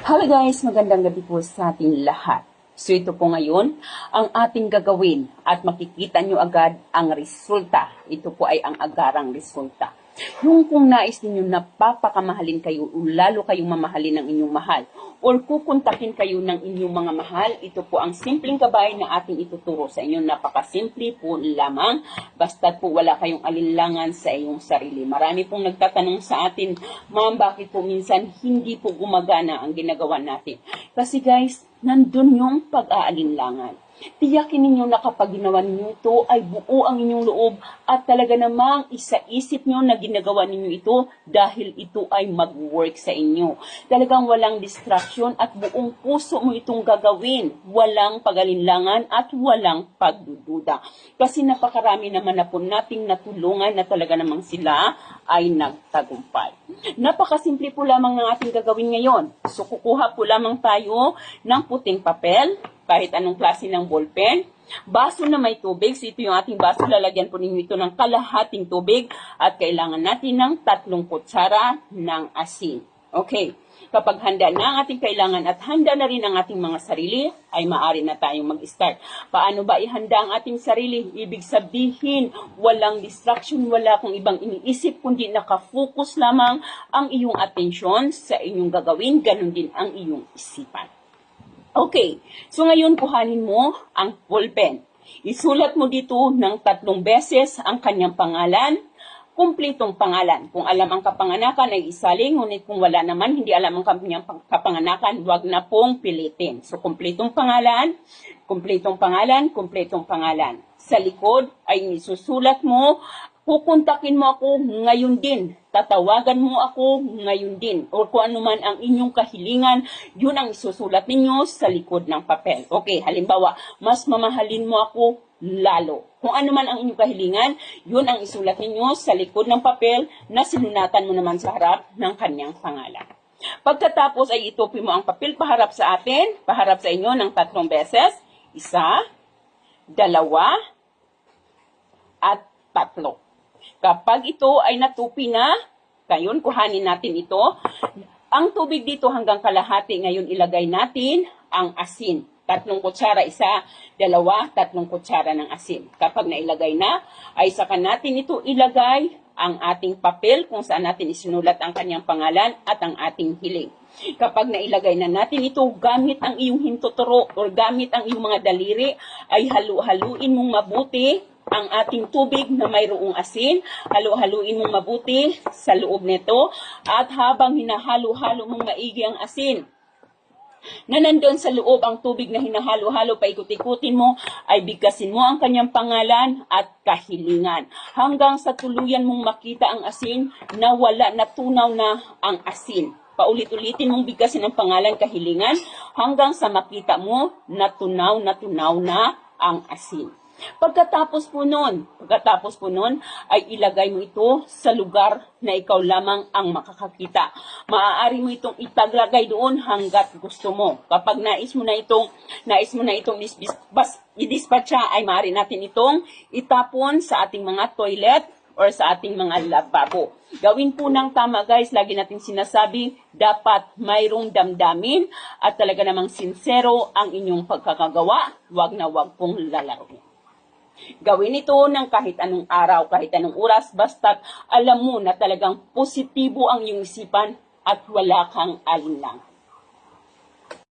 Hello guys, magandang gabi po sa ating lahat. So ito po ngayon ang ating gagawin at makikita nyo agad ang resulta. Ito po ay ang agarang resulta. Yung kung nais ninyo na papakamahalin kayo o lalo kayong mamahalin ng inyong mahal or kukontakin kayo ng inyong mga mahal, ito po ang simpleng gabay na ating ituturo sa inyo. Napakasimple po lamang, basta po wala kayong alinlangan sa iyong sarili. Marami pong nagtatanong sa atin, ma'am, bakit po minsan hindi po gumagana ang ginagawa natin? Kasi guys, nandun yung pag-aalinlangan. Tiyakin ninyo na kapag ginawa ninyo ito ay buo ang inyong loob at talaga namang isa-isip nyo na ginagawa ninyo ito dahil ito ay mag-work sa inyo. Talagang walang distraction at buong puso mo itong gagawin. Walang pag-alinlangan at walang pagdududa. Kasi napakarami naman na po nating natulungan na talaga namang sila ay nagtagumpay. Napakasimple po lamang ng ating gagawin ngayon. So kukuha po lamang tayo ng puting papel, kahit anong klase ng ballpen, baso na may tubig. So ito yung ating baso, lalagyan po ninyo ito ng kalahating tubig at kailangan natin ng 3 kutsara ng asin. Okay, kapag handa na ang ating kailangan at handa na rin ang ating mga sarili, ay maaari na tayong mag-start. Paano ba ihanda ang ating sarili? Ibig sabihin, walang distraction, wala kong ibang iniisip, kundi nakafocus lamang ang iyong atensyon sa inyong gagawin, ganun din ang iyong isipan. Okay, so ngayon kuhanin mo ang ballpen. Isulat mo dito ng 3 beses ang kanyang pangalan, kumpletong pangalan. Kung alam ang kapanganakan ay isaling, ngunit kung wala naman, hindi alam ang kanyang kapanganakan, huwag na pong pilitin. So kumpletong pangalan, kumpletong pangalan, kumpletong pangalan. Sa likod ay isusulat mo, kukontakin mo ako ngayon din. Tatawagan mo ako ngayon din. O kung ano man ang inyong kahilingan, yun ang isusulat ninyo sa likod ng papel. Okay, halimbawa, mas mamahalin mo ako lalo. Kung ano man ang inyong kahilingan, yun ang isulat ninyo sa likod ng papel na sinunatan mo naman sa harap ng kanyang pangalan. Pagkatapos ay itupin mo ang papel paharap sa atin, paharap sa inyo ng 3 beses. 1, 2, at 3. Kapag ito ay natupi na, ngayon kuhanin natin ito. Ang tubig dito hanggang kalahati, ngayon ilagay natin ang asin. 3 kutsara, 1, 2, 3 kutsara ng asin. Kapag nailagay na, ay saka natin ito ilagay ang ating papel kung saan natin isinulat ang kanyang pangalan at ang ating hiling. Kapag nailagay na natin ito, gamit ang iyong hintuturo o gamit ang iyong mga daliri, ay halu-haluin mong mabuti ang ating tubig na mayroong asin. Halu-haluin mong mabuti sa loob nito at habang hinahalo-halo mong maigi ang asin na nandun sa loob ang tubig na hinahalo-halo, paikot-ikutin mo, ay bigkasin mo ang kanyang pangalan at kahilingan. Hanggang sa tuluyan mong makita ang asin na wala, natunaw na ang asin. Paulit-ulitin mong bigkasin ang pangalan, kahilingan, hanggang sa makita mo na tunaw na ang asin. Pagkatapos po nun ay ilagay mo ito sa lugar na ikaw lamang ang makakakita. Maaari mo itong itaglagay doon hanggat gusto mo. Kapag nais mo na itong i-dispatcha, ay maaari natin itong itapon sa ating mga toilet or sa ating mga lababo. Gawin po ng tama guys, lagi nating sinasabi, dapat mayroong damdamin at talaga namang sincero ang inyong pagkakagawa. Huwag na huwag pong lalaroin. Gawin ito ng kahit anong araw, kahit anong oras, basta't alam mo na talagang positibo ang iyong isipan at wala kang alinlangan.